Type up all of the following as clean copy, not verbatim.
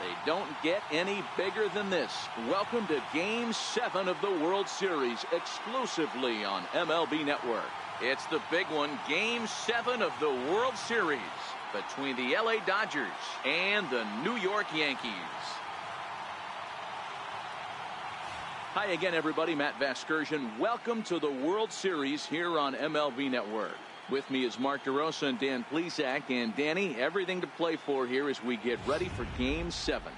They don't get any bigger than this. Welcome to Game 7 of the World Series, exclusively on MLB Network. It's the big one, Game 7 of the World Series between the LA Dodgers and the New York Yankees. Hi again, everybody. Matt Vasgersian. Welcome to the World Series here on MLB Network. With me is Mark DeRosa and Dan Plesac. And Danny, everything to play for here as we get ready for Game 7.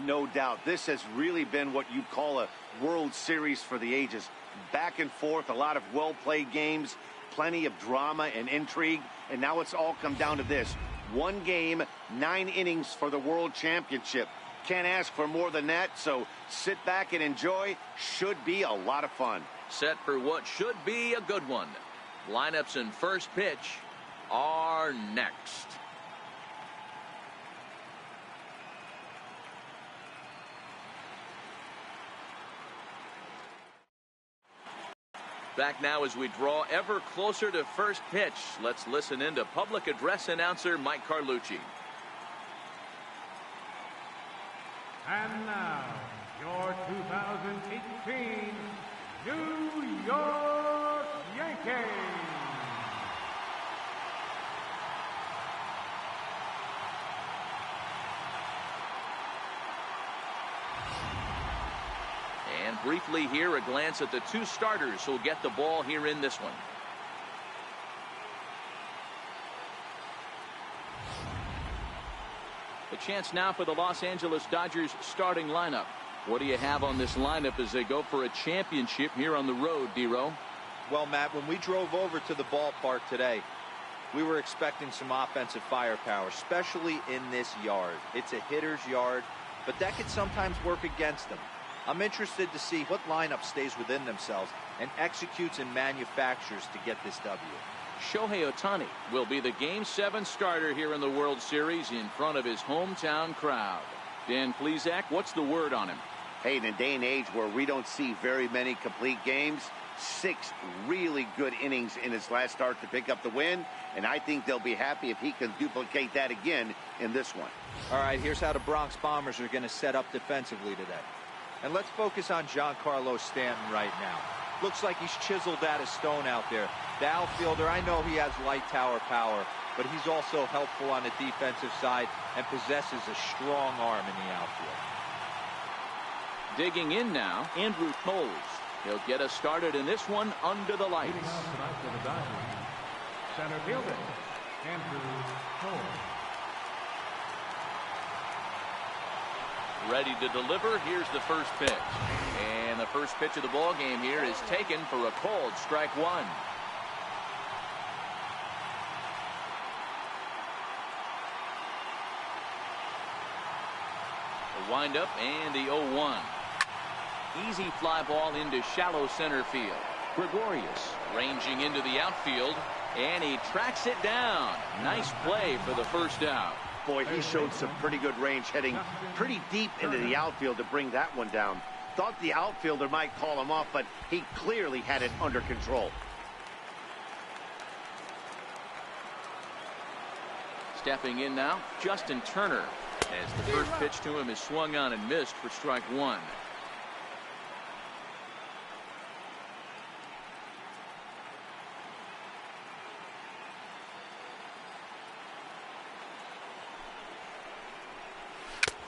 No doubt. This has really been what you call a World Series for the ages. Back and forth, a lot of well-played games, plenty of drama and intrigue. And now it's all come down to this. One game, 9 innings for the World Championship. Can't ask for more than that, so sit back and enjoy. Should be a lot of fun. Set for what should be a good one. Lineups and first pitch are next. Back now as we draw ever closer to first pitch. Let's listen in to public address announcer Mike Carlucci. And now, your 2018 New York Yankees. And briefly here, a glance at the two starters who'll get the ball here in this one. A chance now for the Los Angeles Dodgers starting lineup. What do you have on this lineup as they go for a championship here on the road, D-Row? Well, Matt, when we drove over to the ballpark today, we were expecting some offensive firepower, especially in this yard. It's a hitter's yard, but that could sometimes work against them. I'm interested to see what lineup stays within themselves and executes and manufactures to get this W. Shohei Ohtani will be the Game 7 starter here in the World Series in front of his hometown crowd. Dan Plesac, what's the word on him? Hey, in a day and age where we don't see very many complete games, 6 really good innings in his last start to pick up the win, and I think they'll be happy if he can duplicate that again in this one. All right, here's how the Bronx Bombers are going to set up defensively today. And let's focus on Giancarlo Stanton right now. Looks like he's chiseled out of stone out there. The outfielder, I know he has light tower power, but he's also helpful on the defensive side and possesses a strong arm in the outfield. Digging in now, Andrew Toles. He'll get us started in this one under the lights. Center fielder, Andrew Toles. Ready to deliver. Here's the first pitch. And the first pitch of the ball game here is taken for a called strike one. The windup and the 0-1. Easy fly ball into shallow center field. Gregorius ranging into the outfield, and he tracks it down. Nice play for the first out. Boy, he showed some pretty good range heading pretty deep into the outfield to bring that one down. Thought the outfielder might call him off, but he clearly had it under control. Stepping in now, Justin Turner, as the first pitch to him is swung on and missed for strike one.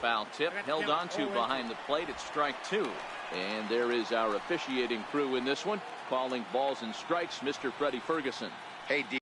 Foul tip held on to behind the plate at strike two. And there is our officiating crew in this one, calling balls and strikes, Mr. Freddie Ferguson. Hey, D.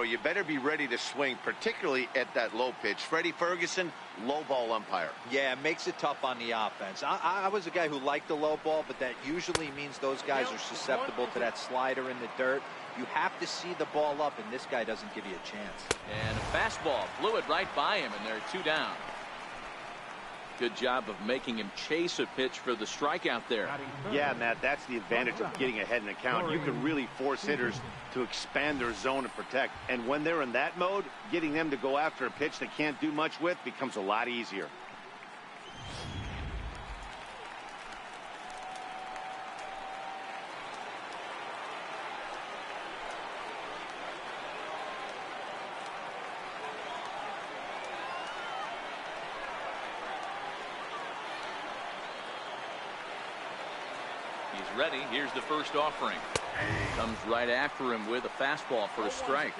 You better be ready to swing, particularly at that low pitch. Freddie Ferguson, low ball umpire. Yeah, it makes it tough on the offense. I was a guy who liked the low ball, but that usually means those guys are susceptible to that slider in the dirt. You have to see the ball up, and this guy doesn't give you a chance. And a fastball flew it right by him, and they're two down. Good job of making him chase a pitch for the strikeout there. Yeah, Matt, that's the advantage of getting ahead in the count. You can really force hitters to expand their zone and protect. And when they're in that mode, getting them to go after a pitch they can't do much with becomes a lot easier. He's ready. Here's the first offering. Comes right after him with a fastball for a strike.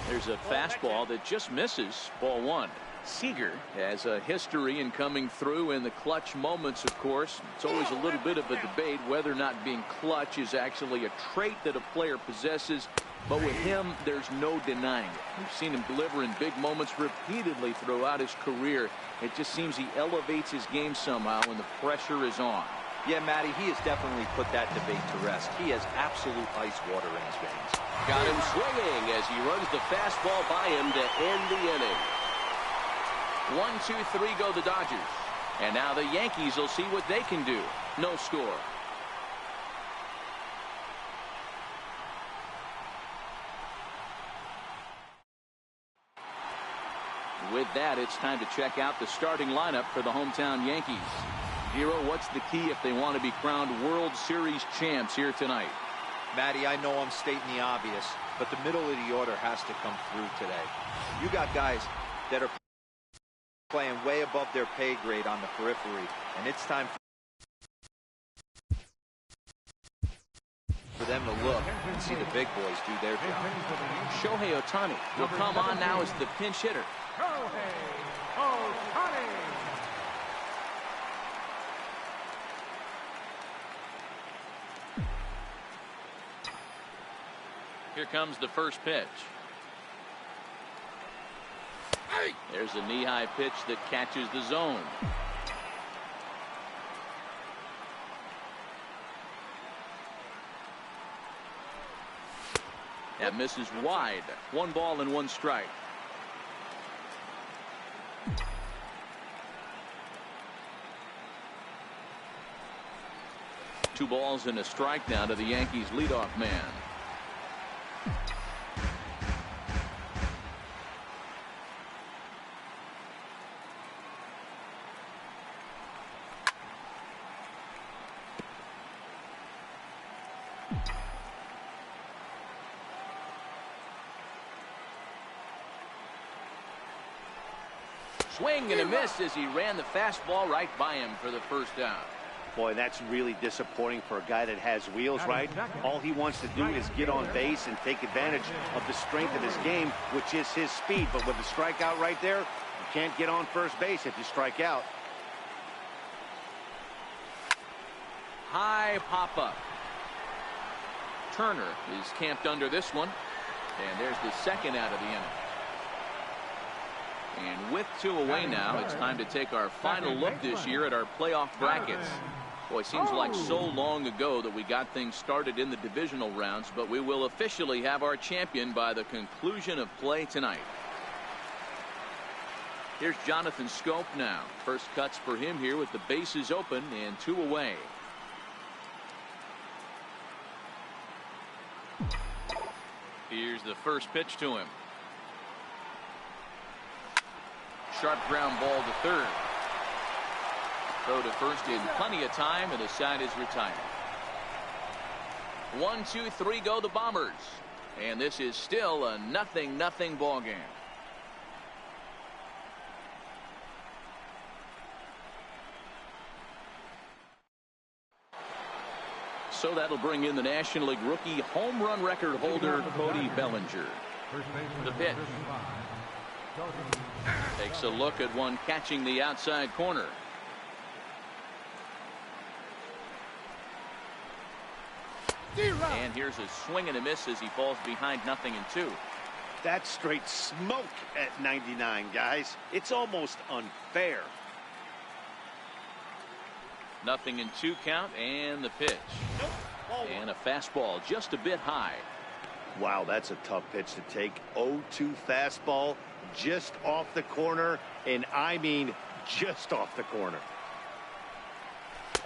There's a fastball that just misses. Ball one. Seager has a history in coming through in the clutch moments, of course. It's always a little bit of a debate whether or not being clutch is actually a trait that a player possesses. But with him, there's no denying it. We've seen him deliver in big moments repeatedly throughout his career. It just seems he elevates his game somehow when the pressure is on. Yeah, Matty, he has definitely put that debate to rest. He has absolute ice water in his veins. Got him swinging as he runs the fastball by him to end the inning. 1-2-3 go the Dodgers. And now the Yankees will see what they can do. No score. With that, it's time to check out the starting lineup for the hometown Yankees. Giro, what's the key if they want to be crowned World Series champs here tonight? Matty, I know I'm stating the obvious, but the middle of the order has to come through today. You got guys that are playing way above their pay grade on the periphery, and it's time for them to look and see the big boys do their job. Shohei Ohtani will come on now as the pinch hitter. Shohei Ohtani. Here comes the first pitch. There's a knee-high pitch that catches the zone. That misses wide. 1 ball and 1 strike. Two balls and a strike now to the Yankees leadoff man. Swing and a miss as he ran the fastball right by him for the first down. Boy, that's really disappointing for a guy that has wheels, right? All he wants to do is get on base and take advantage of the strength of his game, which is his speed. But with the strikeout right there, you can't get on first base if you strike out. High pop-up. Turner is camped under this one. And there's the second out of the inning. And with 2 away now, it's time to take our final look this year at our playoff brackets. Boy, it seems like so long ago that we got things started in the divisional rounds, but we will officially have our champion by the conclusion of play tonight. Here's Jonathan Scope now. First cuts for him here with the bases open and 2 away. Here's the first pitch to him. Sharp ground ball to third. Throw to first in plenty of time, and the side is retired. 1-2-3 go the Bombers. And this is still a 0-0 ball game. So that'll bring in the National League rookie home run record holder Cody Bellinger. The pitch. Takes a look at one catching the outside corner. And here's a swing and a miss as he falls behind 0-2. That's straight smoke at 99, guys. It's almost unfair. 0-2 count and the pitch. And a fastball just a bit high. Wow, that's a tough pitch to take. 0-2 fastball just off the corner, and I mean just off the corner.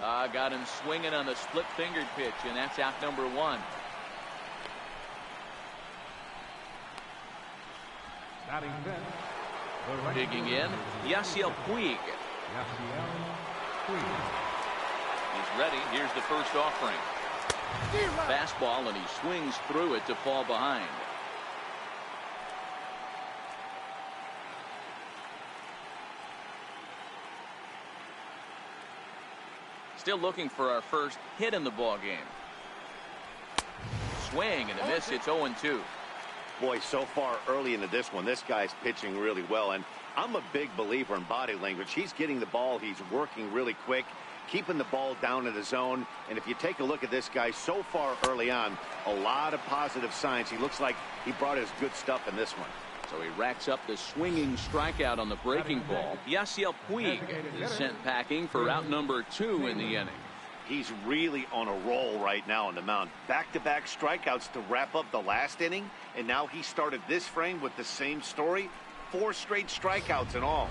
Got him swinging on the split-fingered pitch, and that's out number 1. Batting fifth, Digging in, Yasiel Puig. He's ready. Here's the first offering. Fastball, and he swings through it to fall behind. Still looking for our first hit in the ball game. Swing and a miss. It's 0-2. Boy, so far early into this one, this guy's pitching really well, and I'm a big believer in body language. He's getting the ball. He's working really quick, keeping the ball down in the zone. And if you take a look at this guy so far early on, a lot of positive signs. He looks like he brought his good stuff in this one. So he racks up the swinging strikeout on the breaking ball. Yasiel Puig is sent packing for out number 2 in the inning. He's really on a roll right now on the mound. Back-to-back strikeouts to wrap up the last inning, and now he started this frame with the same story. 4 straight strikeouts in all.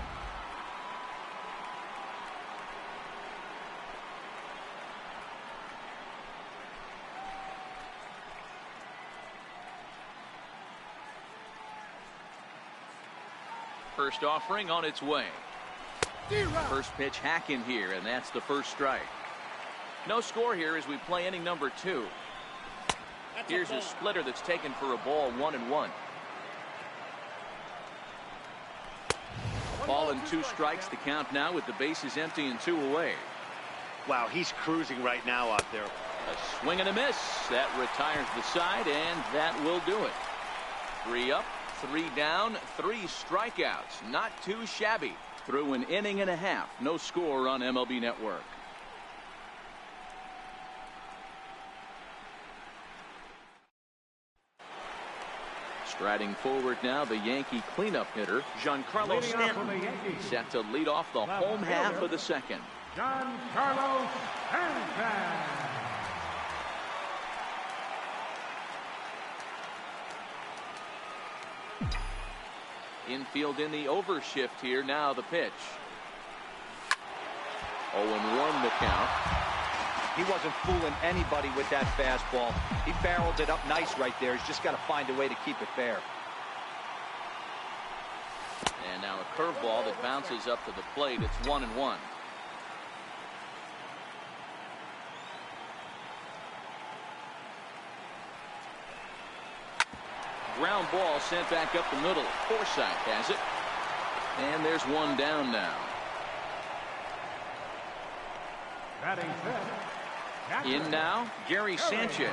First offering on its way. First pitch hack in here, and that's the first strike. No score here as we play inning number 2. Here's a splitter that's taken for a ball, 1-1. Ball and 2 strikes to count now with the bases empty and 2 away. Wow, he's cruising right now out there. A swing and a miss. That retires the side, and that will do it. 3 up, 3 down, 3 strikeouts. Not too shabby. Through an inning and a half. No score on MLB Network. Striding forward now, the Yankee cleanup hitter, Giancarlo Stanton, set to lead off the home half of the second. Giancarlo Stanton. Infield in the overshift here. Now the pitch. 0-1 the count. He wasn't fooling anybody with that fastball. He barreled it up nice right there. He's just got to find a way to keep it fair. And now a curveball that bounces up to the plate. It's 1-1. Ground ball sent back up the middle. Forsythe has it. And there's one down now. Batting fifth. In now, Gary Sanchez.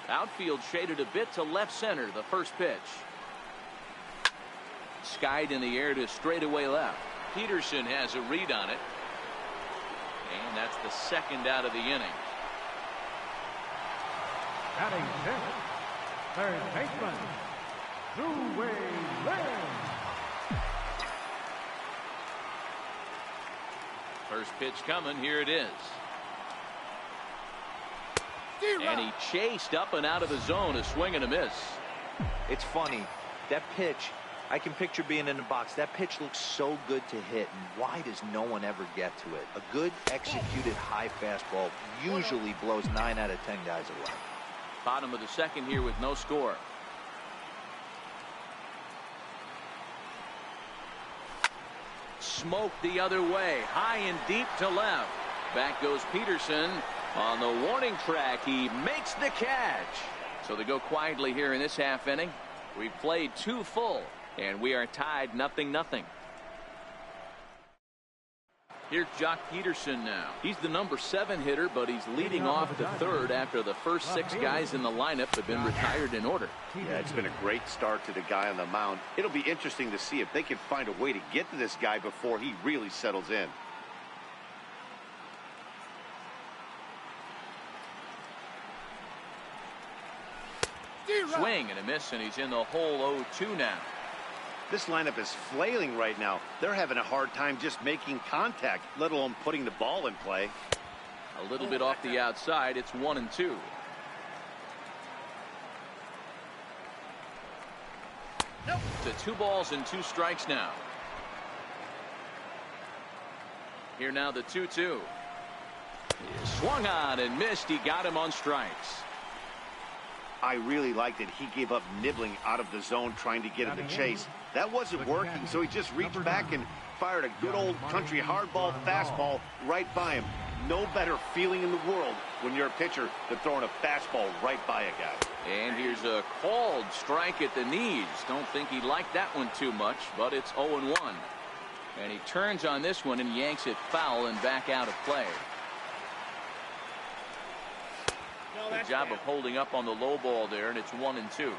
Outfield shaded a bit to left center. The first pitch. Skied in the air to straightaway left. Peterson has a read on it. And that's the second out of the inning. Batting fifth. Third baseman. Two-way lane. First pitch coming. Here it is. And he chased up and out of the zone. A swing and a miss. It's funny. That pitch, I can picture being in the box. That pitch looks so good to hit, and why does no one ever get to it? A good executed high fastball usually blows 9 out of 10 guys away. Bottom of the second here with no score. Smoked the other way. High and deep to left. Back goes Peterson. On the warning track, he makes the catch. So they go quietly here in this half inning. We've played 2 full, and we are tied 0-0. Here's Jock Peterson now. He's the number 7 hitter, but he's leading off the third after the first 6 guys in the lineup have been retired in order. Yeah, it's been a great start to the guy on the mound. It'll be interesting to see if they can find a way to get to this guy before he really settles in. Swing and a miss, and he's in the hole 0-2 now. This lineup is flailing right now. They're having a hard time just making contact, let alone putting the ball in play. A little bit off the outside. It's 1-2. To 2 balls and 2 strikes now. Here now the 2-2. Swung on and missed. He got him on strikes. I really liked it. He gave up nibbling out of the zone trying to get in the chase. That wasn't working, so he just reached back and fired a good old country hardball fastball right by him. No better feeling in the world when you're a pitcher than throwing a fastball right by a guy. And here's a called strike at the knees. Don't think he liked that one too much, but it's 0-1. And he turns on this one and yanks it foul and back out of play. Good job of holding up on the low ball there, and it's 1-2.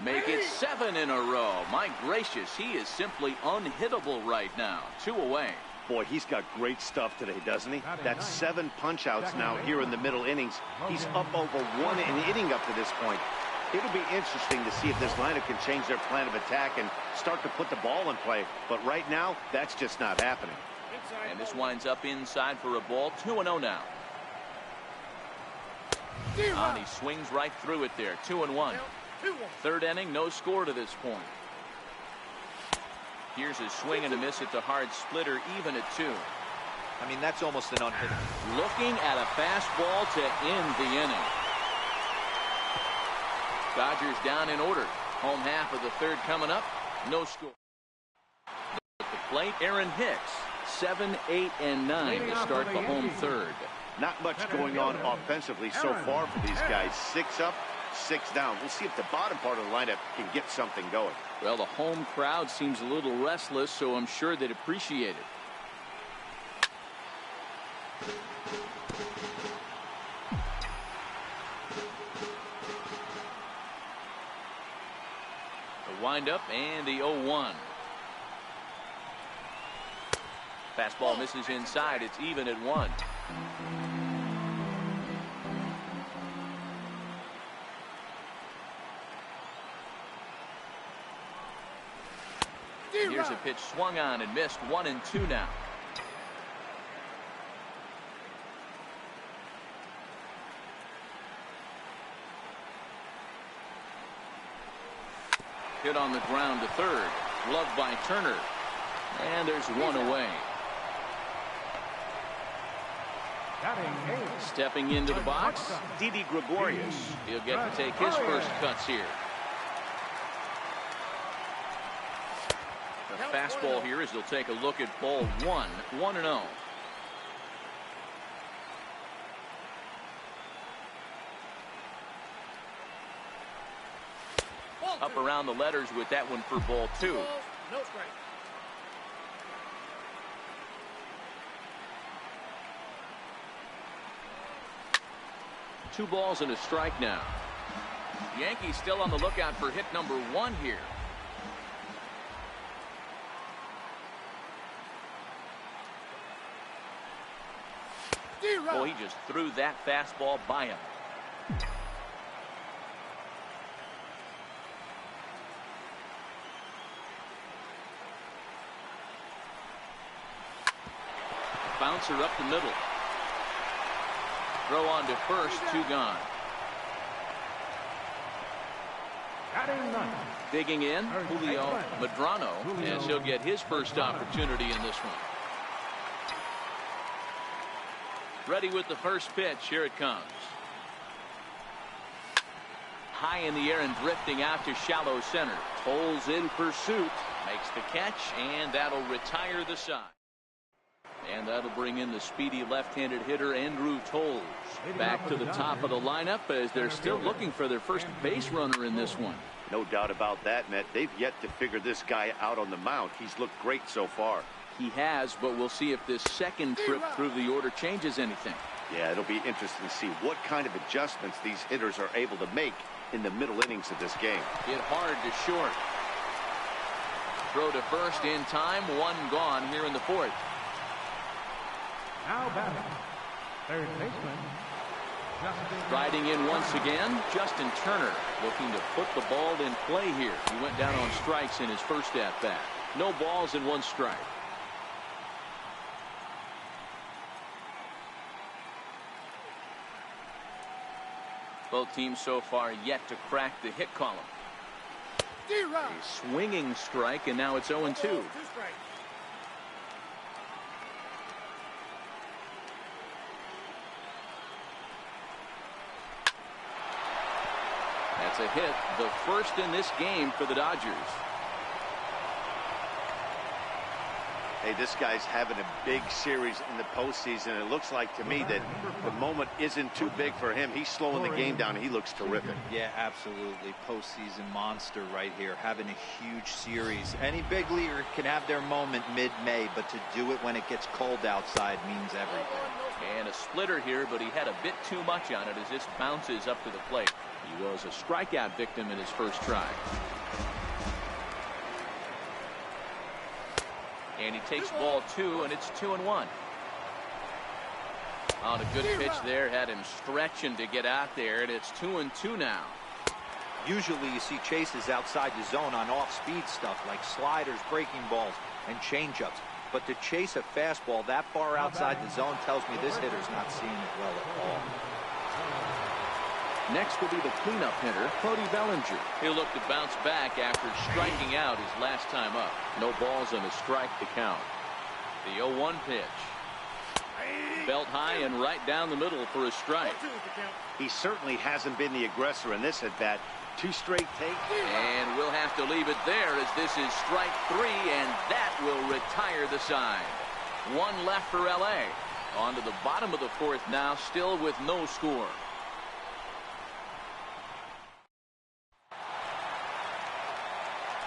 Make it 7 in a row. My gracious, he is simply unhittable right now. 2 away. Boy, he's got great stuff today, doesn't he? That's 7 punch-outs now here in the middle innings. He's up over 1 inning up to this point. It'll be interesting to see if this lineup can change their plan of attack and start to put the ball in play. But right now, that's just not happening. And this winds up inside for a ball. 2-0 now. And he swings right through it there. 2-1. 3rd inning, no score to this point. Here's a swing and a miss at the hard splitter, even at 2. I mean, that's almost an unhittable. Looking at a fastball to end the inning. Dodgers down in order. Home half of the 3rd coming up. No score. At the plate, Aaron Hicks. 7, 8, and 9 to start the home 3rd. Not much going on offensively so far for these guys. 6 up, 6 down. We'll see if the bottom part of the lineup can get something going. Well, the home crowd seems a little restless, so I'm sure they'd appreciate it. The windup and the 0-1. Fastball misses inside. It's even at 1. Here's a pitch swung on and missed. 1-2 now. Hit on the ground to 3rd. Gloved by Turner. And there's 1 away. Stepping into the box, Didi Gregorius. He'll get to take his first cuts here. The fastball here as they'll take a look at ball 1. 1-0. Up around the letters with that one for ball 2. No strike. Two balls and a strike now. Yankees still on the lookout for hit number 1 here. Oh, he just threw that fastball by him. Bouncer up the middle. Throw on to first, 2 gone. Digging in, Julio Medrano, as he'll get his first opportunity in this one. Ready with the first pitch. Here it comes. High in the air and drifting out to shallow center. Tolles in pursuit. Makes the catch, and that'll retire the side. And that'll bring in the speedy left-handed hitter Andrew Tolles back to the top of the lineup as they're still looking for their first base runner in this one. No doubt about that, Matt. They've yet to figure this guy out on the mound. He's looked great so far. He has, but we'll see if this second trip through the order changes anything. Yeah, it'll be interesting to see what kind of adjustments these hitters are able to make in the middle innings of this game. Hit hard to short. Throw to first in time. 1 gone here in the 4th. Now batting, third baseman, Riding in once again, Justin Turner looking to put the ball in play here. He went down on strikes in his first at-bat. No balls and 1 strike. Both teams so far yet to crack the hit column. A swinging strike, and now it's 0-2. That's a hit, the first in this game for the Dodgers. Hey, this guy's having a big series in the postseason. It looks like to me that the moment isn't too big for him. He's slowing the game down. He looks terrific. Yeah, absolutely. Postseason monster right here, having a huge series. Any big leaguer can have their moment mid-May, but to do it when it gets cold outside means everything. And a splitter here, but he had a bit too much on it as this bounces up to the plate. He was a strikeout victim in his first try. And he takes ball 2, and it's 2-1. On a good pitch there, had him stretching to get out there, and it's 2-2 now. Usually you see chases outside the zone on off-speed stuff like sliders, breaking balls, and changeups. But to chase a fastball that far outside the zone tells me this hitter's not seeing it well at all. Next will be the cleanup hitter, Cody Bellinger. He'll look to bounce back after striking out his last time up. No balls and a strike to count. The 0-1 pitch. Belt high and right down the middle for a strike. He certainly hasn't been the aggressor in this at-bat. 2 straight takes. And we'll have to leave it there as this is strike 3, and that will retire the side. 1 left for L.A. On to the bottom of the 4th now, still with no score.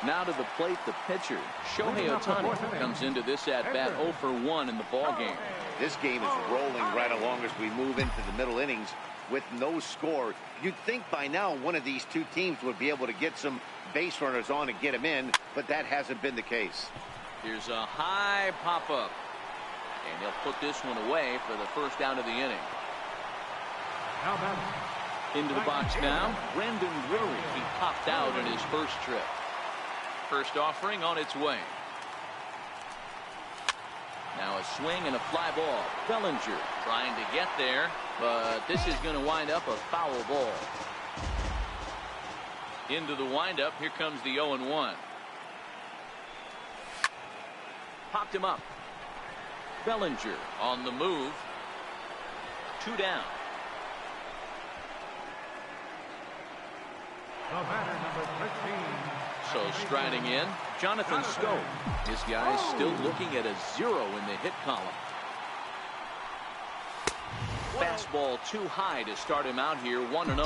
Now to the plate, the pitcher, Shohei Ohtani, comes into this at-bat 0 for 1 in the ballgame. This game is rolling right along as we move into the middle innings with no score. You'd think by now one of these 2 teams would be able to get some base runners on and get them in, but that hasn't been the case. Here's a high pop-up, and he'll put this one away for the first out of the inning. Into the box now, Brandon Drury. He popped out in his first trip. First offering on its way. Now a swing and a fly ball. Bellinger trying to get there, but this is going to wind up a foul ball. Into the windup, here comes the 0-1. Popped him up. Bellinger on the move. 2 down. The batter, number 13. So striding in, Jonathan Scope. This guy's still looking at a 0 in the hit column. Fastball too high to start him out here, 1-0.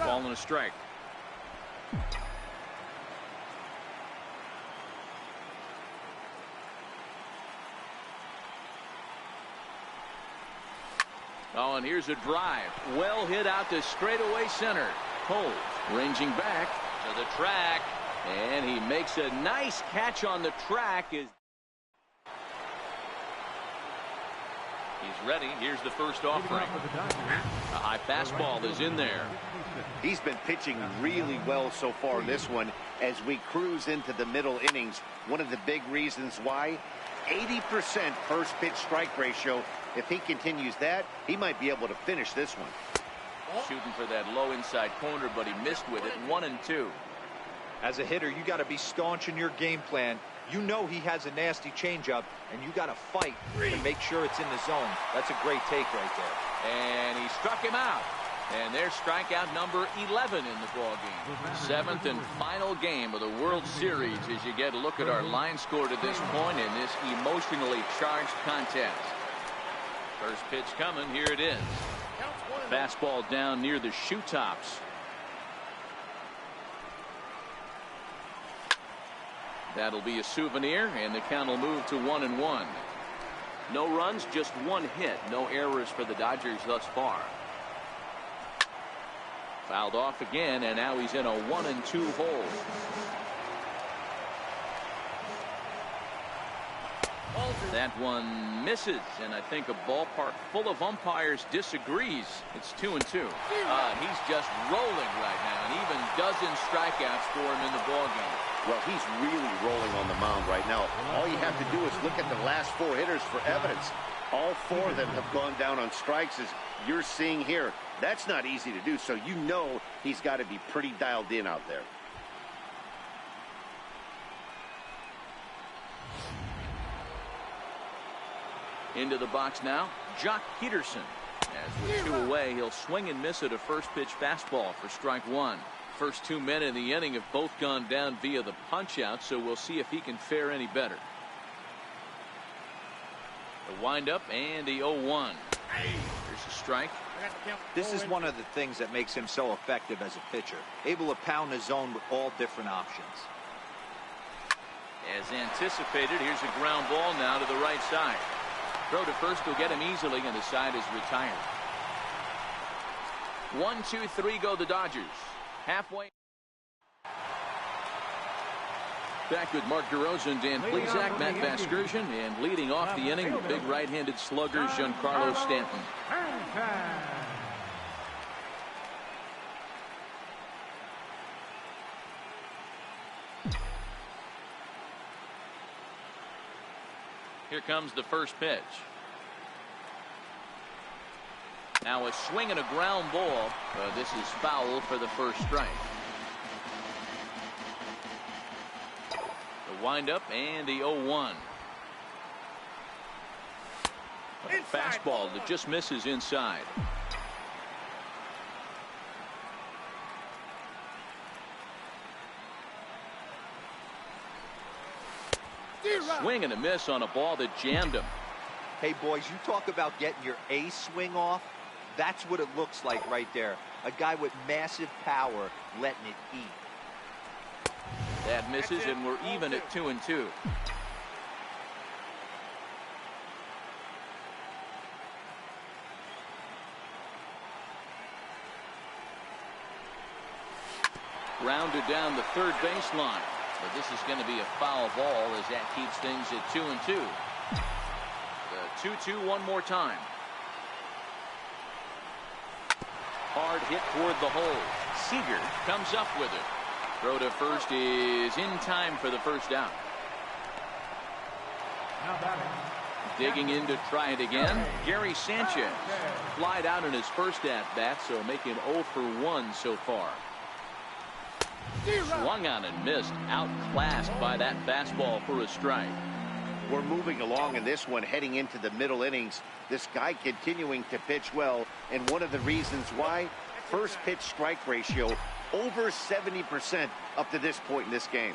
Ball and a strike. Oh, and here's a drive. Well hit out to straightaway center. Cole ranging back to the track, and he makes a nice catch on the track. He's ready. Here's the first offering. A high fastball is in there. He's been pitching really well so far in this one as we cruise into the middle innings. One of the big reasons why, 80% first pitch strike ratio. If he continues that, he might be able to finish this one. Shooting for that low inside corner, but he missed with it. 1-2. As a hitter, you got to be staunch in your game plan. You know he has a nasty changeup, and you got to fight to make sure it's in the zone. That's a great take right there. And he struck him out. And there's strikeout number 11 in the ballgame. 7th and final game of the World Series as you get a look at our line score to this point in this emotionally charged contest. First pitch coming. Here it is. Fastball down near the shoe tops. That'll be a souvenir, and the count will move to 1-1. No runs, just 1 hit. No errors for the Dodgers thus far. Fouled off again, and now he's in a 1-2 hole. That one misses, and I think a ballpark full of umpires disagrees. It's 2-2. He's just rolling right now, and even dozens strikeouts for him in the ballgame. Well, he's really rolling on the mound right now. All you have to do is look at the last 4 hitters for evidence. All 4 of them have gone down on strikes, as you're seeing here. That's not easy to do, so you know he's got to be pretty dialed in out there. Into the box now, Jock Peterson. As with 2 away, he'll swing and miss at a first pitch fastball for strike 1. First 2 men in the inning have both gone down via the punch out, so we'll see if he can fare any better. The windup and the 0-1. Here's a strike. This is one of the things that makes him so effective as a pitcher, able to pound the zone with all different options. As anticipated, here's a ground ball now to the right side. Throw to first will get him easily, and the side is retired. 1-2-3 go the Dodgers. Halfway. Back with Mark DeRosa, Dan Plesac, Matt Vasgersian, and leading off the inning, the big right-handed slugger, Giancarlo Stanton. Here comes the first pitch. Now a swing and a ground ball. This is foul for the first strike. The windup and the 0-1. A fastball that just misses inside. Swing and a miss on a ball that jammed him. Hey, boys, you talk about getting your A swing off. That's what it looks like right there. A guy with massive power letting it eat. That misses, and we're even at 2-2. Rounded down the third baseline. But this is going to be a foul ball, as that keeps things at 2-2. The 2-2 one more time. Hard hit toward the hole. Seager comes up with it. Throw to first is in time for the first out. Digging in to try it again, Gary Sanchez. Flied out in his first at-bat, so making 0 for 1 so far. Swung on and missed, outclassed by that fastball for a strike. We're moving along in this one, heading into the middle innings. This guy continuing to pitch well, and one of the reasons why, first pitch strike ratio over 70% up to this point in this game.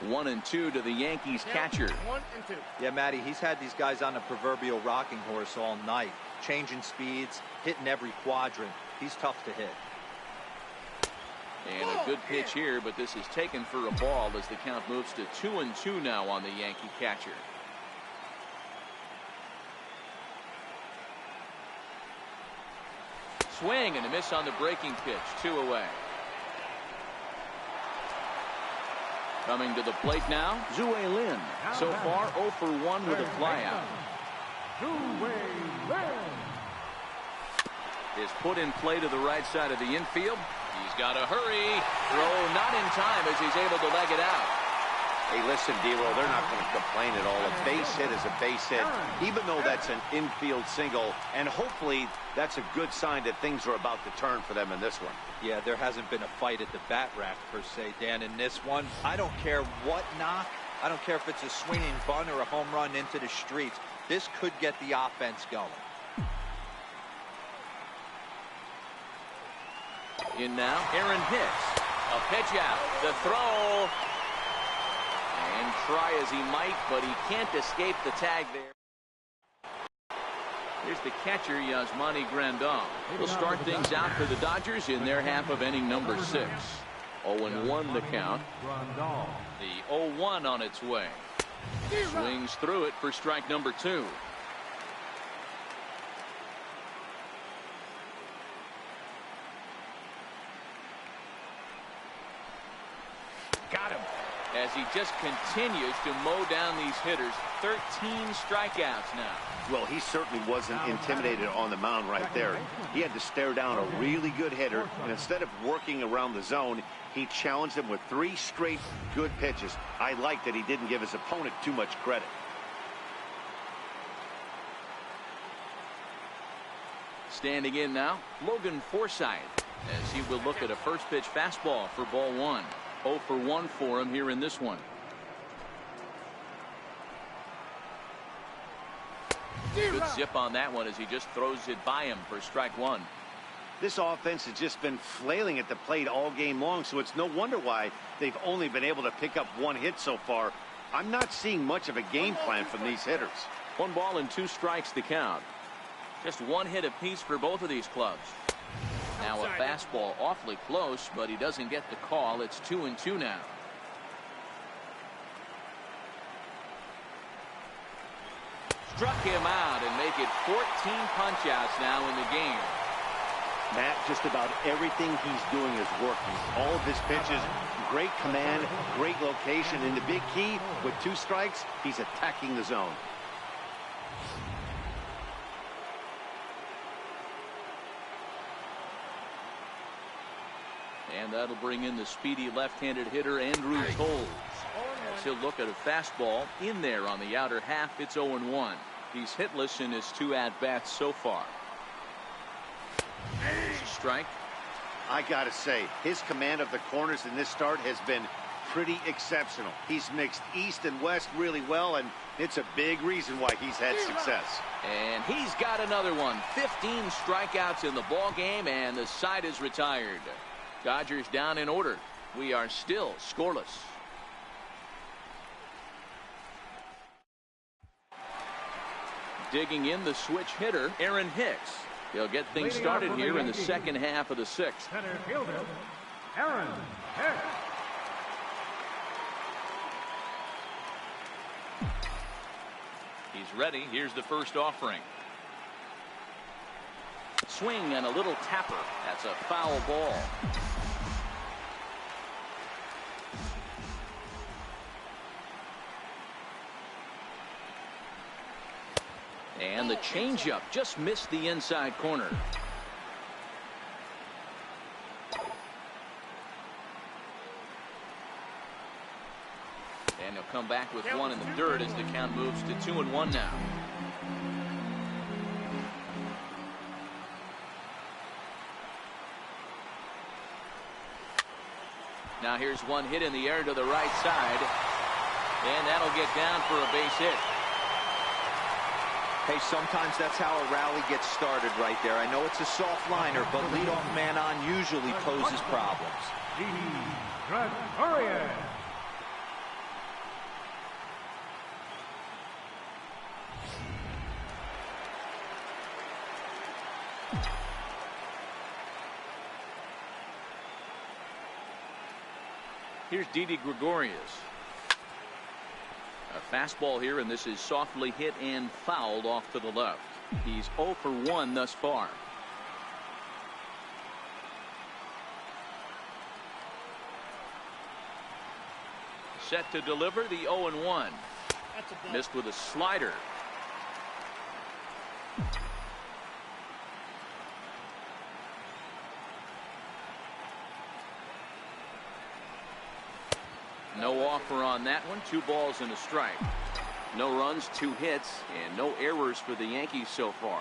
1-2 to the Yankees catcher. 1-2. Yeah, Matty, he's had these guys on a proverbial rocking horse all night, changing speeds, hitting every quadrant. He's tough to hit. And a good pitch here, but this is taken for a ball as the count moves to 2-2 now on the Yankee catcher. Swing and a miss on the breaking pitch. 2 away. Coming to the plate now, Zue Lin. So far 0 for 1 with a flyout. Is put in play to the right side of the infield. He's got to hurry. Throw not in time as he's able to leg it out. Hey, listen, D-Roll, they're not going to complain at all. A base hit is a base hit, even though that's an infield single. And hopefully that's a good sign that things are about to turn for them in this one. Yeah, there hasn't been a fight at the bat rack, per se, Dan, in this one. I don't care what knock. I don't care if it's a swinging bunt or a home run into the streets. This could get the offense going. In now, Aaron Hicks. A pitch out. The throw. And try as he might, but he can't escape the tag there. Here's the catcher, Yasmani Grandal. Will start things out for the Dodgers in their half of inning number 6. 0-1 the count. The 0-1 on its way. Swings through it for strike number 2. as he just continues to mow down these hitters. 13 strikeouts now. Well, he certainly wasn't intimidated on the mound right there. He had to stare down a really good hitter, and instead of working around the zone, he challenged him with 3 straight good pitches. I like that he didn't give his opponent too much credit. Standing in now, Logan Forsythe, as he will look at a first pitch fastball for ball 1. 0 for 1 for him here in this one. Good zip on that one as he just throws it by him for strike 1. This offense has just been flailing at the plate all game long, so it's no wonder why they've only been able to pick up 1 hit so far. I'm not seeing much of a game plan from these hitters. 1 ball and 2 strikes to count. Just 1 hit apiece for both of these clubs. Now a fastball awfully close, but he doesn't get the call. It's 2-2 now. Struck him out and make it 14 punch-outs now in the game. Matt, just about everything he's doing is working. All of his pitches, great command, great location, and the big key, with 2 strikes, he's attacking the zone. And that'll bring in the speedy left-handed hitter Andrew Toles. As he'll look at a fastball in there on the outer half. It's 0-1. He's hitless in his 2 at-bats so far. Strike. I gotta say, his command of the corners in this start has been pretty exceptional. He's mixed east and west really well, and it's a big reason why he's had success. And he's got another one. 15 strikeouts in the ball game, and the side is retired. Dodgers down in order. We are still scoreless. Digging in the switch hitter, Aaron Hicks. He'll get things started here in the second half of the 6th. Center fielder, Aaron Hicks. He's ready. Here's the first offering. Swing and a little tapper. That's a foul ball. And the changeup just missed the inside corner. And he'll come back with 1 in the dirt as the count moves to 2-1 now. Now here's 1 hit in the air to the right side. And that'll get down for a base hit. Hey, sometimes that's how a rally gets started right there. I know it's a soft liner, but leadoff man on usually poses problems. Gregorius. Here's Didi Gregorius. A fastball here, and this is softly hit and fouled off to the left. He's 0 for 1 thus far. Set to deliver the 0-1. Missed with a slider. No offer on that one. 2 balls and a strike. No runs, 2 hits, and no errors for the Yankees so far.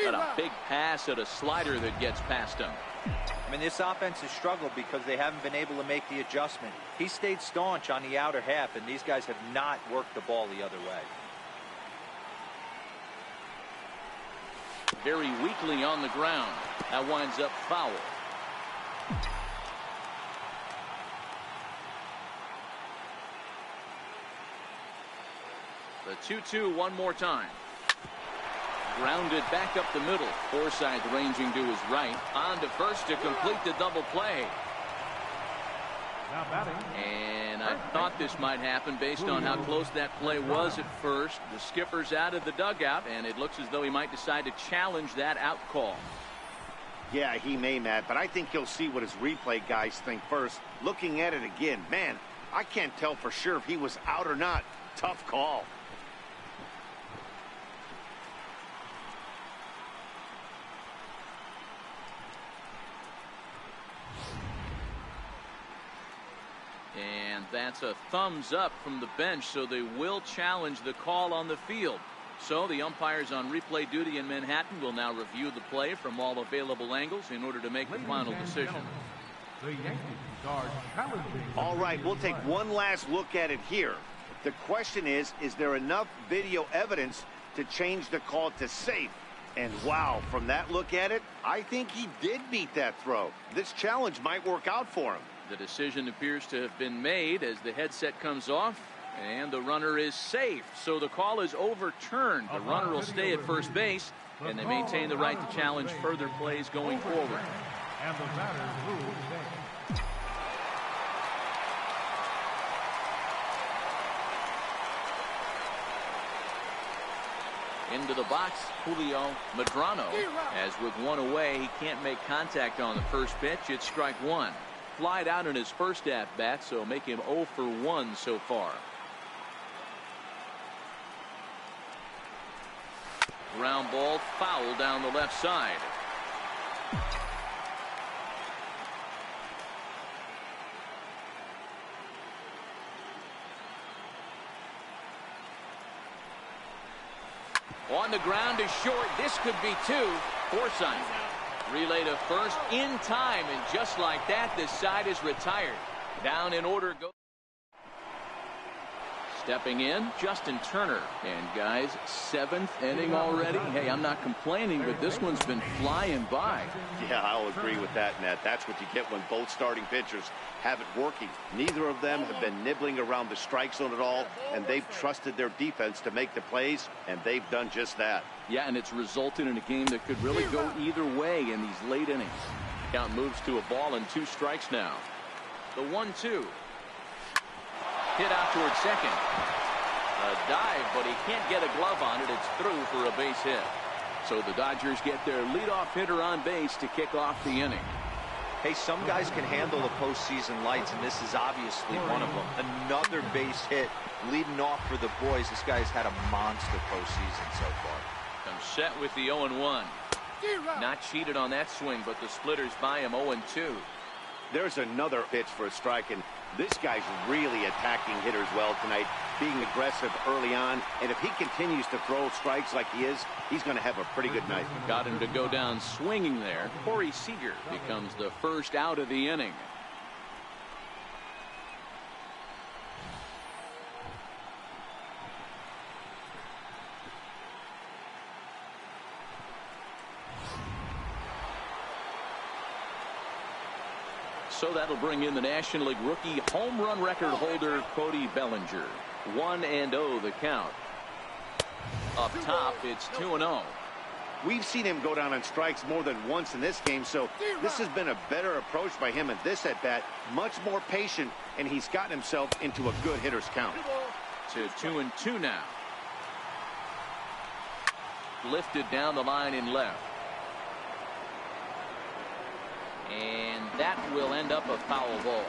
Got a big pass at a slider that gets past him. I mean, this offense has struggled because they haven't been able to make the adjustment. He stayed staunch on the outer half, and these guys have not worked the ball the other way. Very weakly on the ground. That winds up foul. The 2-2 one more time. Grounded back up the middle. Forsythe ranging to his right. On to first to complete the double play. Now batting. And I thought this might happen based on how close that play was at first. The skipper's out of the dugout, and it looks as though he might decide to challenge that out call. Yeah, he may, Matt, but I think he'll see what his replay guys think first. Looking at it again, man, I can't tell for sure if he was out or not. Tough call. And that's a thumbs up from the bench, so they will challenge the call on the field. So the umpires on replay duty in Manhattan will now review the play from all available angles in order to make the final decision. The Yankees are challenging. All right, we'll take one last look at it here. The question is there enough video evidence to change the call to safe? And wow, from that look at it, I think he did beat that throw. This challenge might work out for him. The decision appears to have been made as the headset comes off, and the runner is safe. So the call is overturned. The runner will stay at first base, and they maintain the right to challenge further plays going forward. And the batter moves in. Into the box, Julio Medrano. As with one away, he can't make contact on the first pitch. It's strike one. Flied out in his first at-bat, so make him 0 for 1 so far. Ground ball foul down the left side. On the ground is short. This could be two. Forsythe. Relay to first in time, and just like that, this side is retired. Down in order go. Stepping in, Justin Turner. And guys, 7th inning already. Hey, I'm not complaining, but this one's been flying by. Yeah, I'll agree with that, Matt. That's what you get when both starting pitchers have it working. Neither of them have been nibbling around the strike zone at all, and they've trusted their defense to make the plays, and they've done just that. Yeah, and it's resulted in a game that could really go either way in these late innings. Count moves to a ball and 2 strikes now. The 1-2. Hit out towards second. A dive, but he can't get a glove on it. It's through for a base hit. So the Dodgers get their leadoff hitter on base to kick off the inning. Hey, some guys can handle the postseason lights, and this is obviously one of them. Another base hit leading off for the boys. This guy's had a monster postseason so far. Comes set with the 0-1. Not cheated on that swing, but the splitters by him 0-2. There's another pitch for a strike, and this guy's really attacking hitters well tonight, being aggressive early on. And if he continues to throw strikes like he is, he's going to have a pretty good night. Got him to go down swinging there. Corey Seager becomes the first out of the inning. So that'll bring in the National League rookie home run record holder Cody Bellinger. 1-0 the count. Up top, it's 2-0. We've seen him go down on strikes more than once in this game, so this has been a better approach by him at this at-bat. Much more patient, and he's gotten himself into a good hitter's count. To 2-2 now. Lifted down the line in left. And that will end up a foul ball.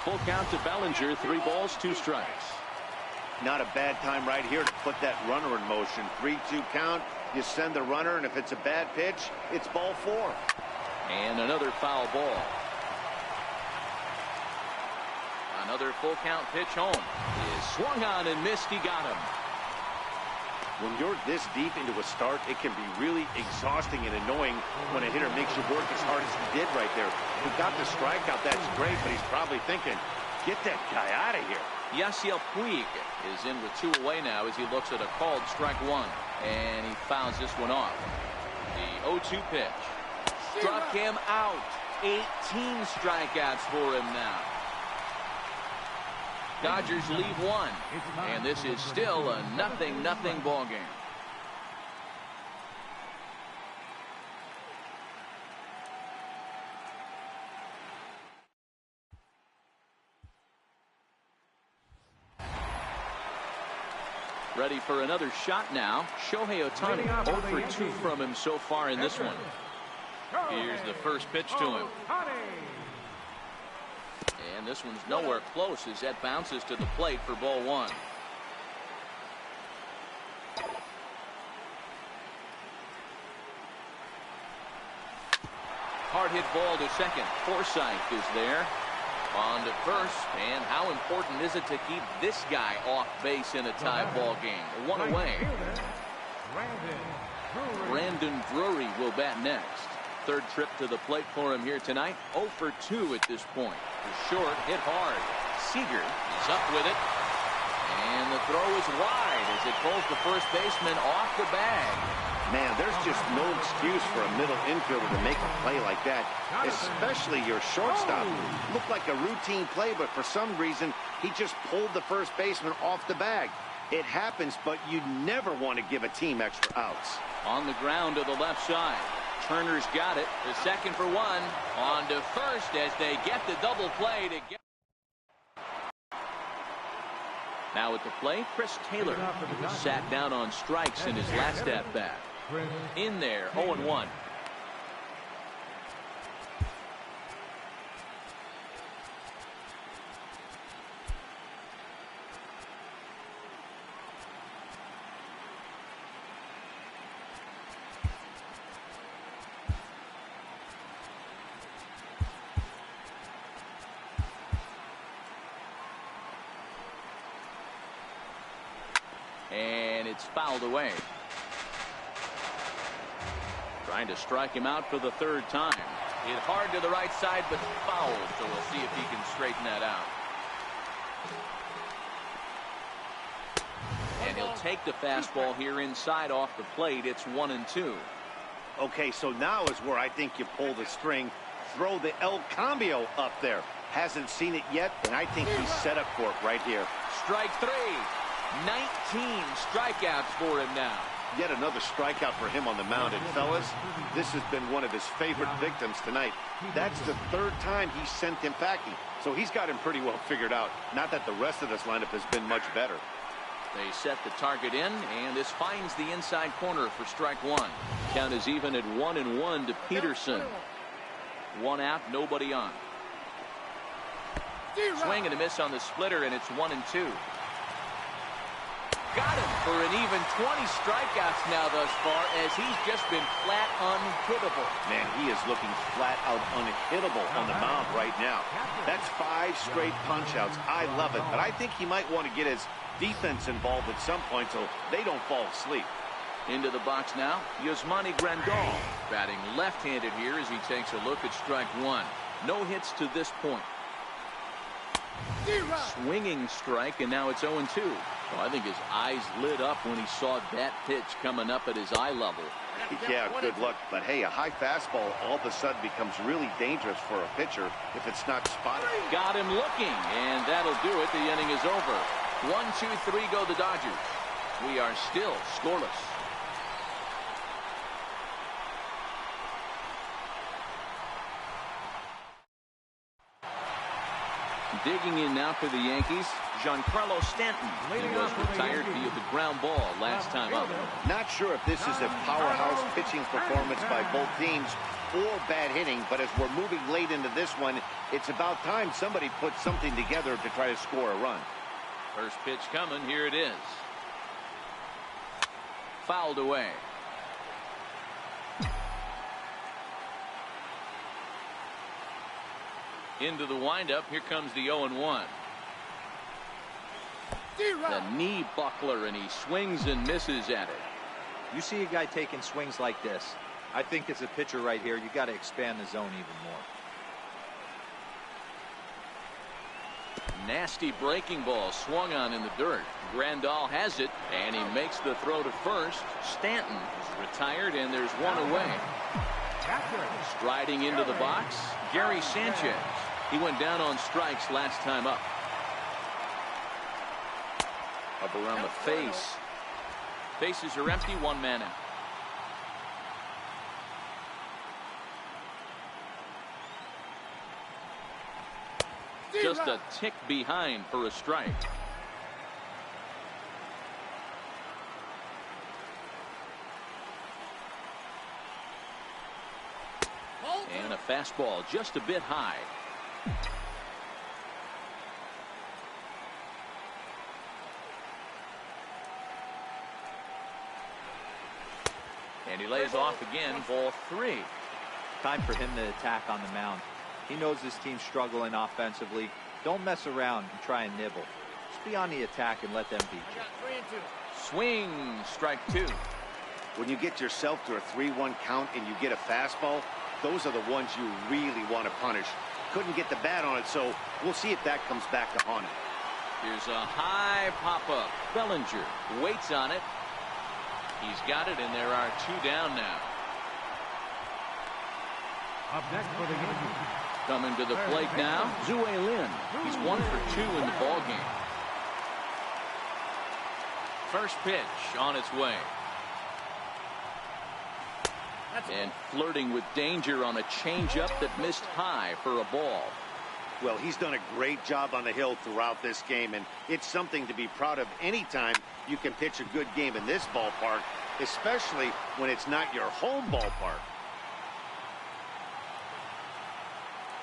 Full count to Bellinger, 3 balls, 2 strikes. Not a bad time right here to put that runner in motion. 3-2 count. You send the runner, and if it's a bad pitch, it's ball 4. And another foul ball. Another full count pitch home. Is swung on and missed. He got him. When you're this deep into a start, it can be really exhausting and annoying when a hitter makes you work as hard as he did right there. He got the strikeout. That's great, but he's probably thinking, get that guy out of here. Yasiel Puig is in with 2 away now as he looks at a called strike 1. And he fouls this one off. The 0-2 pitch. Struck him out. 18 strikeouts for him now. Dodgers leave 1, and this is still a 0-0 ball game. Ready for another shot now. Shohei Ohtani, 0 for 2 from him so far in this one. Here's the first pitch to him. And this one's nowhere close as that bounces to the plate for ball one. Hard hit ball to second. Forsythe is there. On to first, and how important is it to keep this guy off base in a tie ball game? One away. Brandon Drury will bat next. Third trip to the plate for him here tonight. 0 for 2 at this point. The short hit hard. Seager is up with it. And the throw is wide as it pulls the first baseman off the bag. Man, there's just no excuse for a middle infielder to make a play like that, especially your shortstop. Looked like a routine play, but for some reason, he just pulled the first baseman off the bag. It happens, but you never want to give a team extra outs. On the ground to the left side. Turner's got it. The second for one. On to first as they get the double play to get. Now at the plate, Chris Taylor sat down on strikes in his last at-bat. In there, 0-1. And it's fouled away. Trying to strike him out for the third time. Hit hard to the right side, but fouled. So we'll see if he can straighten that out. And he'll take the fastball here inside off the plate. It's 1-2. Okay, so now is where I think you pull the string. Throw the El Cambio up there. Hasn't seen it yet, and I think he's set up for it right here. Strike three. 19 strikeouts for him now. Yet another strikeout for him on the mound. And fellas, this has been one of his favorite victims tonight. That's the third time he sent him packing. So he's got him pretty well figured out. Not that the rest of this lineup has been much better. They set the target in, and this finds the inside corner for strike one. Count is even at 1-1 to Peterson. One out, nobody on. Swing and a miss on the splitter, and it's 1-2. Got him for an even 20 strikeouts now thus far, as he's just been flat unhittable. Man, he is looking flat out unhittable on the mound right now. That's 5 straight punch-outs. I love it, but I think he might want to get his defense involved at some point so they don't fall asleep. Into the box now, Yasmani Grandal, batting left-handed here as he takes a look at strike one. No hits to this point. Swinging strike, and now it's 0-2. Well, I think his eyes lit up when he saw that pitch coming up at his eye level. Yeah, good luck. But hey, a high fastball all of a sudden becomes really dangerous for a pitcher if it's not spotted. Got him looking, and that'll do it. The inning is over. 1-2-3 go the Dodgers. We are still scoreless. Digging in now for the Yankees, Giancarlo Stanton. He was retired via the ground ball last time up. Not sure if this is a powerhouse pitching performance by both teams or bad hitting, but as we're moving late into this one, it's about time somebody put something together to try to score a run. First pitch coming, here it is. Fouled away. Into the windup, here comes the 0-1. The knee buckler, and he swings and misses at it. You see a guy taking swings like this. I think as a pitcher right here, you got to expand the zone even more. Nasty breaking ball swung on in the dirt. Grandal has it, and he makes the throw to first. Stanton is retired, and there's one away. Striding into the box, Gary Sanchez. He went down on strikes last time up. Up around the face. Bases are empty, one man out. Just a tick behind for a strike. fastball just a bit high. And he lays off again, ball 3. Time for him to attack on the mound. He knows this team's struggling offensively. Don't mess around and try and nibble. Just be on the attack and let them beat you. Swing, strike 2. When you get yourself to a 3-1 count and you get a fastball, those are the ones you really want to punish. Couldn't get the bat on it, so we'll see if that comes back to haunt him. Here's a high pop-up. Bellinger waits on it. He's got it, and there are 2 down now. Up next for the Yankees. Coming to the plate now, Zue Lin. He's 1 for 2 in the ballgame. First pitch on its way. And flirting with danger on a changeup that missed high for a ball. Well, he's done a great job on the hill throughout this game, and it's something to be proud of anytime you can pitch a good game in this ballpark, especially when it's not your home ballpark.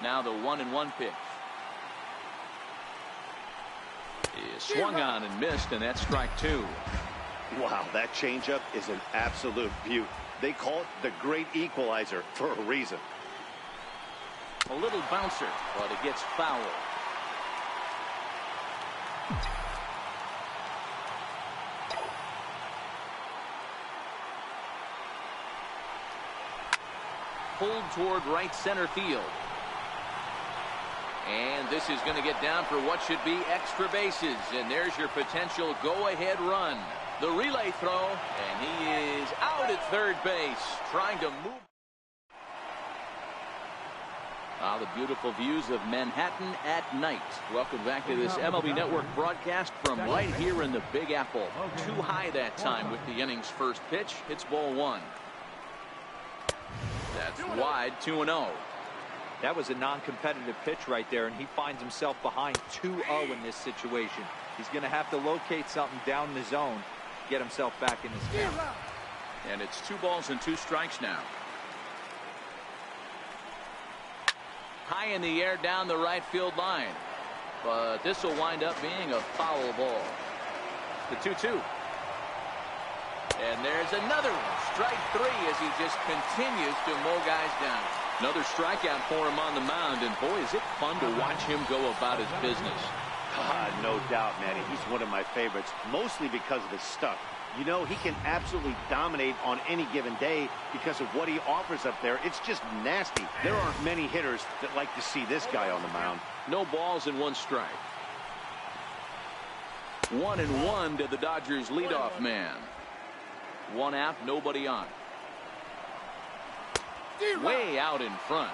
Now the 1-1 pitch. Is swung on and missed, and that's strike 2. Wow, that changeup is an absolute beaut. They call it the great equalizer for a reason. A little bouncer, but it gets foul. Pulled toward right center field. And this is going to get down for what should be extra bases. And there's your potential go-ahead run. The relay throw, and he is out at third base, trying to move. The beautiful views of Manhattan at night. Welcome back to this MLB Network broadcast from right here in the Big Apple. Too high that time with the inning's first pitch. It's ball 1. That's wide, 2-0. That was a non-competitive pitch right there, and he finds himself behind 2-0 in this situation. He's going to have to locate something down the zone, get himself back in this game. And it's 2 balls and 2 strikes now. High in the air down the right field line. But this will wind up being a foul ball. The 2-2. And there's another one. Strike 3 as he just continues to mow guys down. Another strikeout for him on the mound. And boy, is it fun to watch him go about his business. No doubt, Manny. He's one of my favorites, mostly because of his stuff. You know, he can absolutely dominate on any given day because of what he offers up there. It's just nasty. There aren't many hitters that like to see this guy on the mound. No balls and 1 strike. 1-1 to the Dodgers leadoff man. 1 out, nobody on. Way out in front.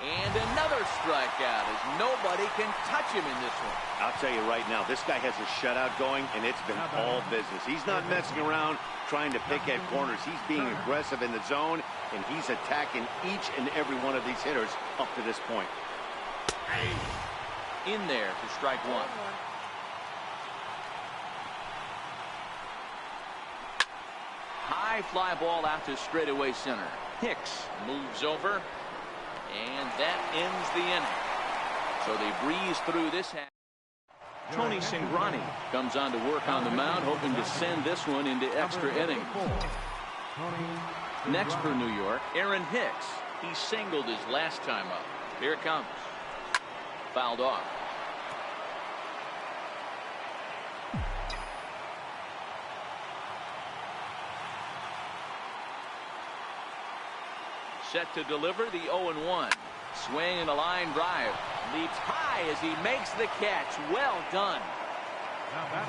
And another strikeout as nobody can touch him in this one. I'll tell you right now, this guy has a shutout going, and it's been all business. He's not messing around trying to pick at corners. He's being aggressive in the zone, and he's attacking each and every one of these hitters up to this point. In there for strike 1. High fly ball out to straightaway center. Hicks moves over. And that ends the inning. So they breeze through this half. Tony Cingrani comes on to work on the mound, hoping to send this one into extra innings. Next for New York, Aaron Hicks. He singled his last time up. Here it comes. Fouled off. Set to deliver the 0-1. Swing and a line drive. Leaps high as he makes the catch. Well done.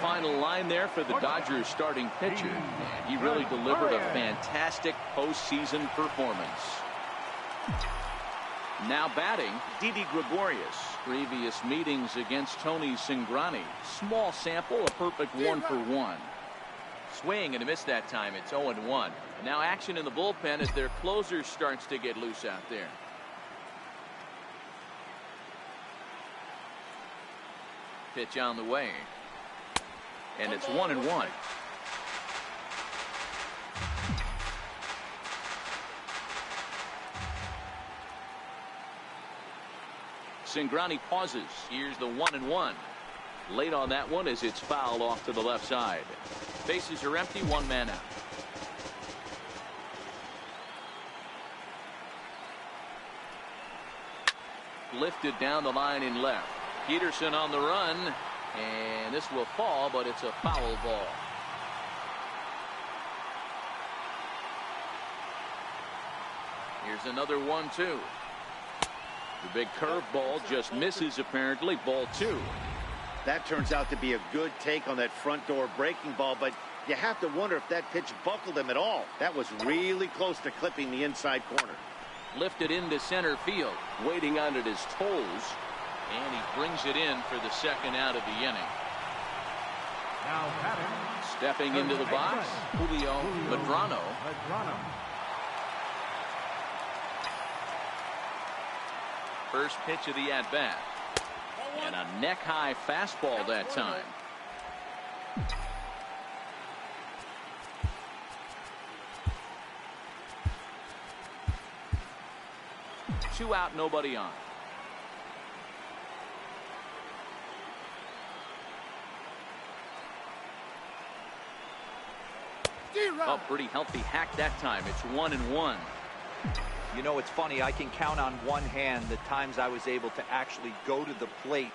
Final line there for the Dodgers starting pitcher. And he really delivered a fantastic postseason performance. Now batting, Didi Gregorius. Previous meetings against Tony Cingrani. Small sample, a perfect 1 for 1. Swing and a miss that time. It's 0-1. Now action in the bullpen as their closer starts to get loose out there. Pitch on the way. And it's 1-1. Cingrani pauses. Here's the 1-1. Late on that one as it's fouled off to the left side. Bases are empty, one man out. Lifted down the line in left. Peterson on the run, and this will fall, but it's a foul ball. Here's another 1-2. The big curveball just misses, apparently. Ball 2. That turns out to be a good take on that front door breaking ball, but you have to wonder if that pitch buckled him at all. That was really close to clipping the inside corner. Lifted into center field, waiting on it his toes, and he brings it in for the second out of the inning. Now batting. Stepping into the box, Julio Medrano. First pitch of the at-bat. And a neck-high fastball that time. Two out, nobody on. Oh, pretty healthy hack that time. It's 1-1. You know, it's funny. I can count on one hand the times I was able to actually go to the plate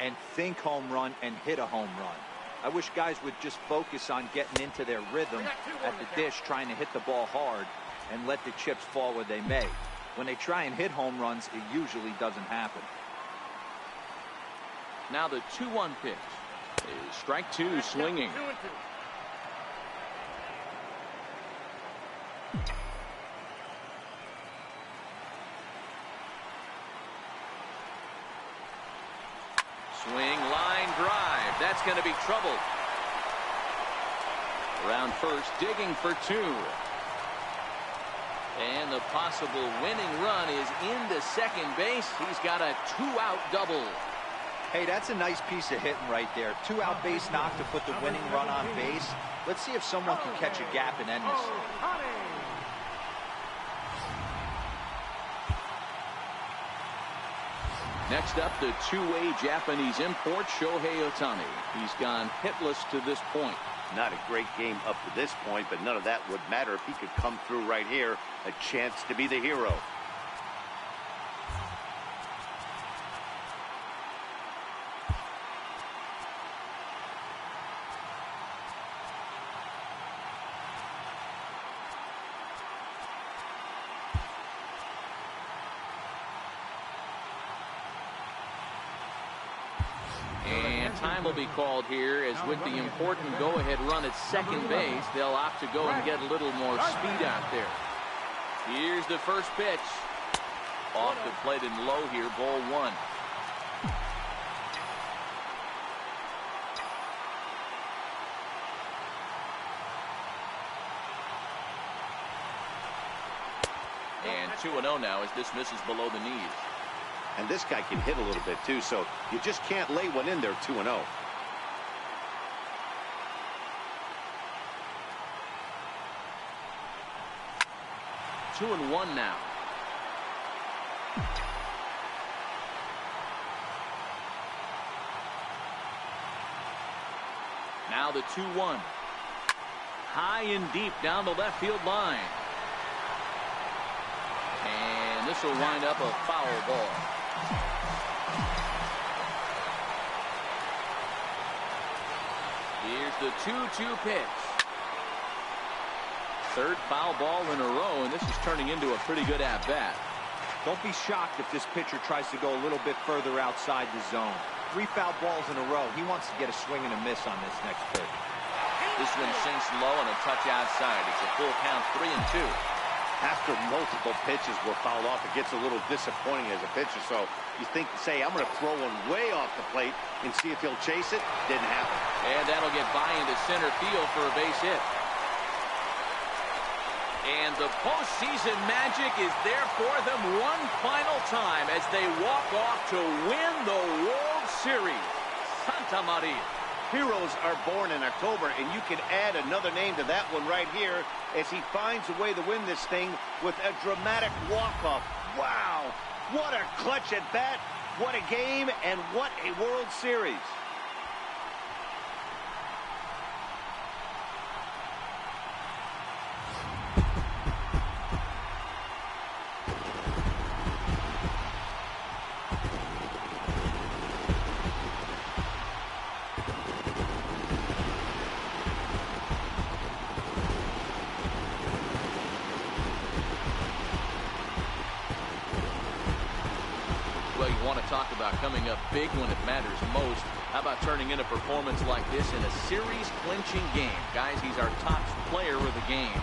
and think home run and hit a home run. I wish guys would just focus on getting into their rhythm at the dish, trying to hit the ball hard and let the chips fall where they may. When they try and hit home runs, it usually doesn't happen. Now the 2-1 pitch. Strike two, swinging. Swing, line drive. That's going to be trouble. Around first, digging for two. And the possible winning run is into second base. He's got a two-out double. Hey, that's a nice piece of hitting right there. Two-out base knock to put the winning run on base. Let's see if someone can catch a gap and end this. Next up, the two-way Japanese import, Shohei Ohtani. He's gone hitless to this point. Not a great game up to this point, but none of that would matter if he could come through right here. A chance to be the hero. Time will be called here, as with the important go-ahead run at second base, they'll opt to go and get a little more speed out there. Here's the first pitch. Off the plate and low here, ball one. And 2-0 now as this misses below the knees. And this guy can hit a little bit too, so you just can't lay one in there 2-0. Two and one now. Now the 2-1. High and deep down the left field line. And this will wind up a foul ball. Here's the 2-2 pitch. Third foul ball in a row, and this is turning into a pretty good at-bat. Don't be shocked if this pitcher tries to go a little bit further outside the zone. 3 foul balls in a row. He wants to get a swing and a miss on this next pitch. This one sinks low and a touch outside. It's a full count, 3-2. After multiple pitches were fouled off, it gets a little disappointing as a pitcher. So you think, say, I'm going to throw one way off the plate and see if he'll chase it. Didn't happen. And that'll get by into center field for a base hit. And the postseason magic is there for them one final time as they walk off to win the World Series. Santa Maria. Heroes are born in October, and you can add another name to that one right here as he finds a way to win this thing with a dramatic walk-off. Wow, what a clutch at bat, what a game, and what a World Series. Well, you want to talk about coming up big when it matters most. How about turning in a performance like this in a series-clinching game? Guys, he's our top player of the game.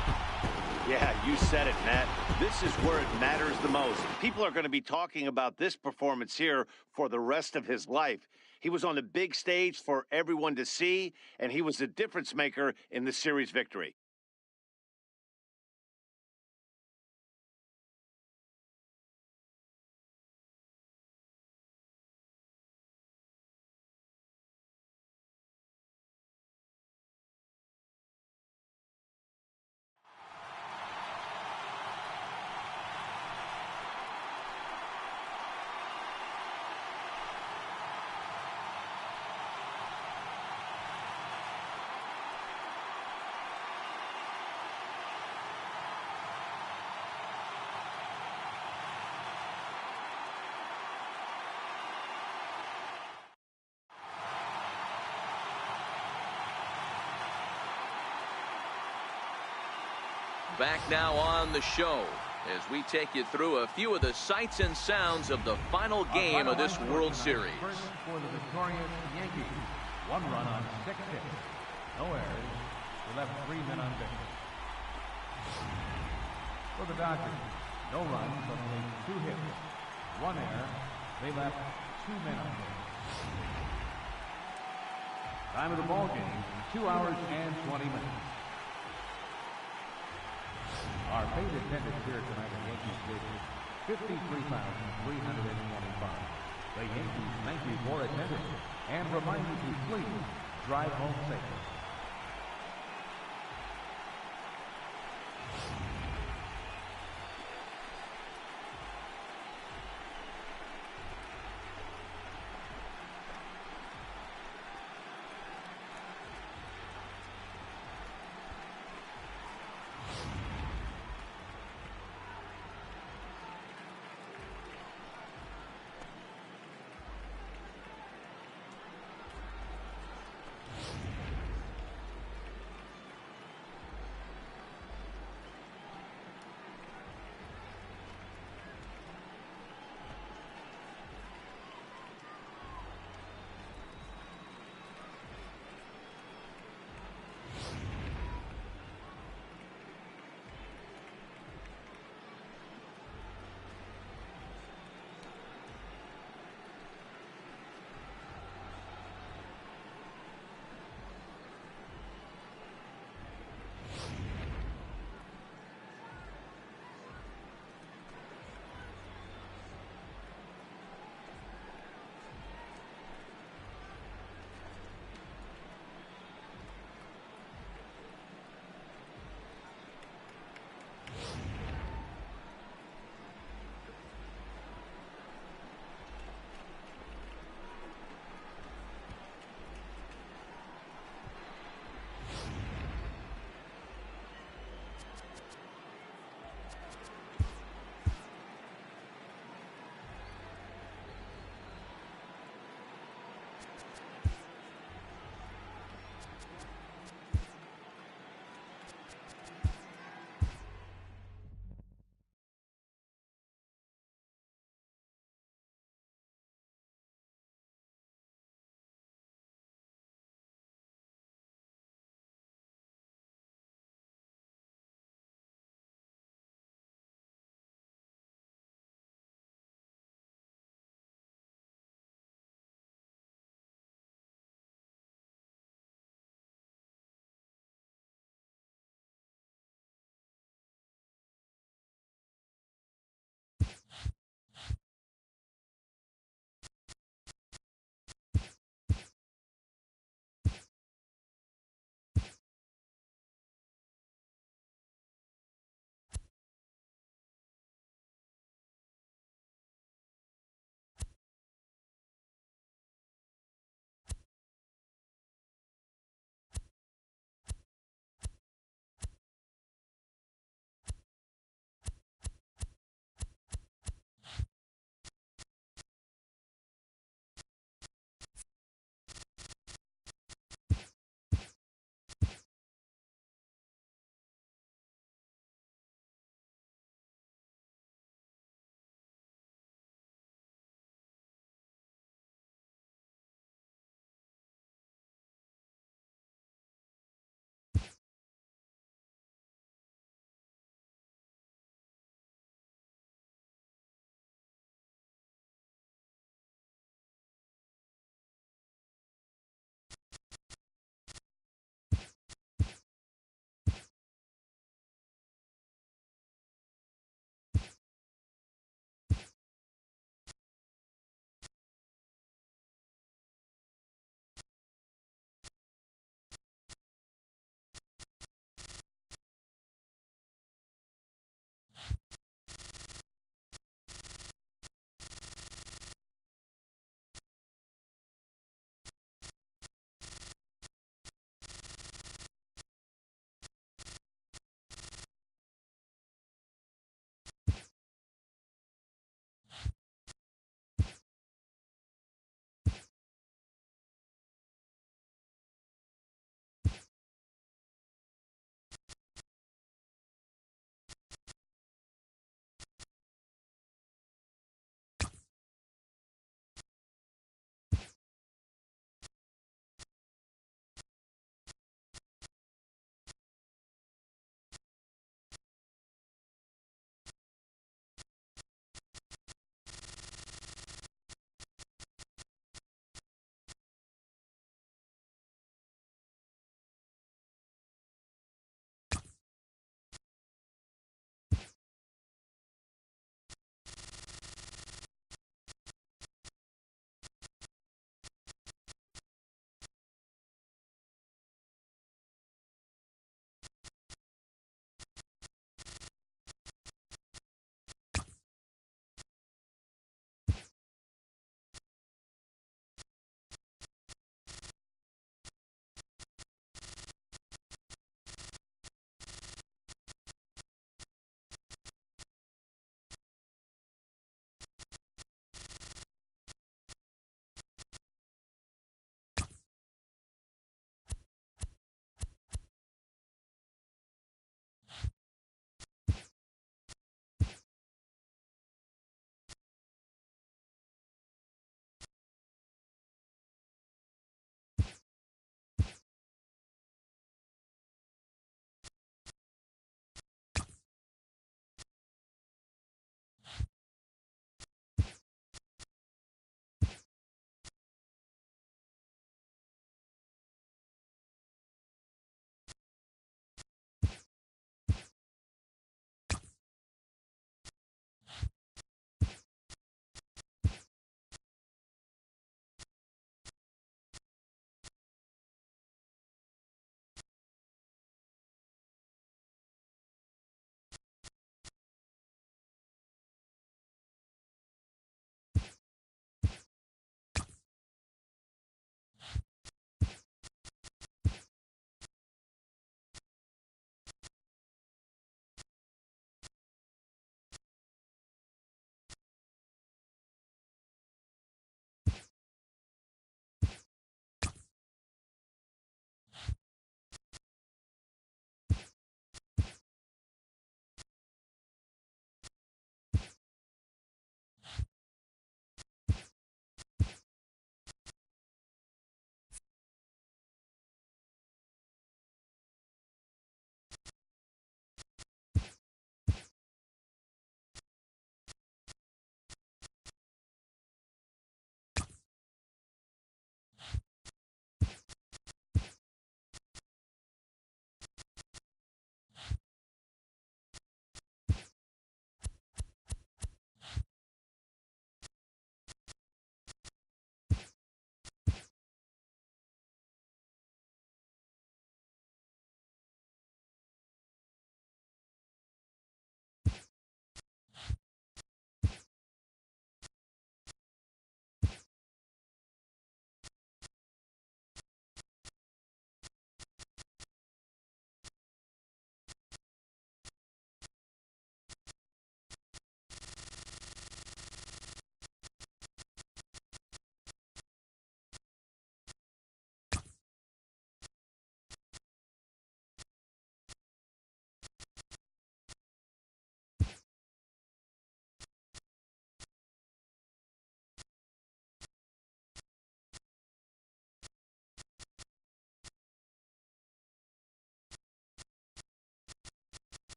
Yeah, you said it, Matt. This is where it matters the most. People are going to be talking about this performance here for the rest of his life. He was on the big stage for everyone to see, and he was the difference maker in the series victory. Back now on the show as we take you through a few of the sights and sounds of the final game of this World Series. For the victorious Yankees, 1 run on 6 hits. No errors. They left 3 men on base. For the Dodgers, no runs, only 2 hits. 1 error. They left 2 men on base. Time of the ball game, 2 hours and 20 minutes. Our paid attendance here tonight at Yankee Stadium, 53,325. The Yankees thank you for attending and remind you to please drive home safely.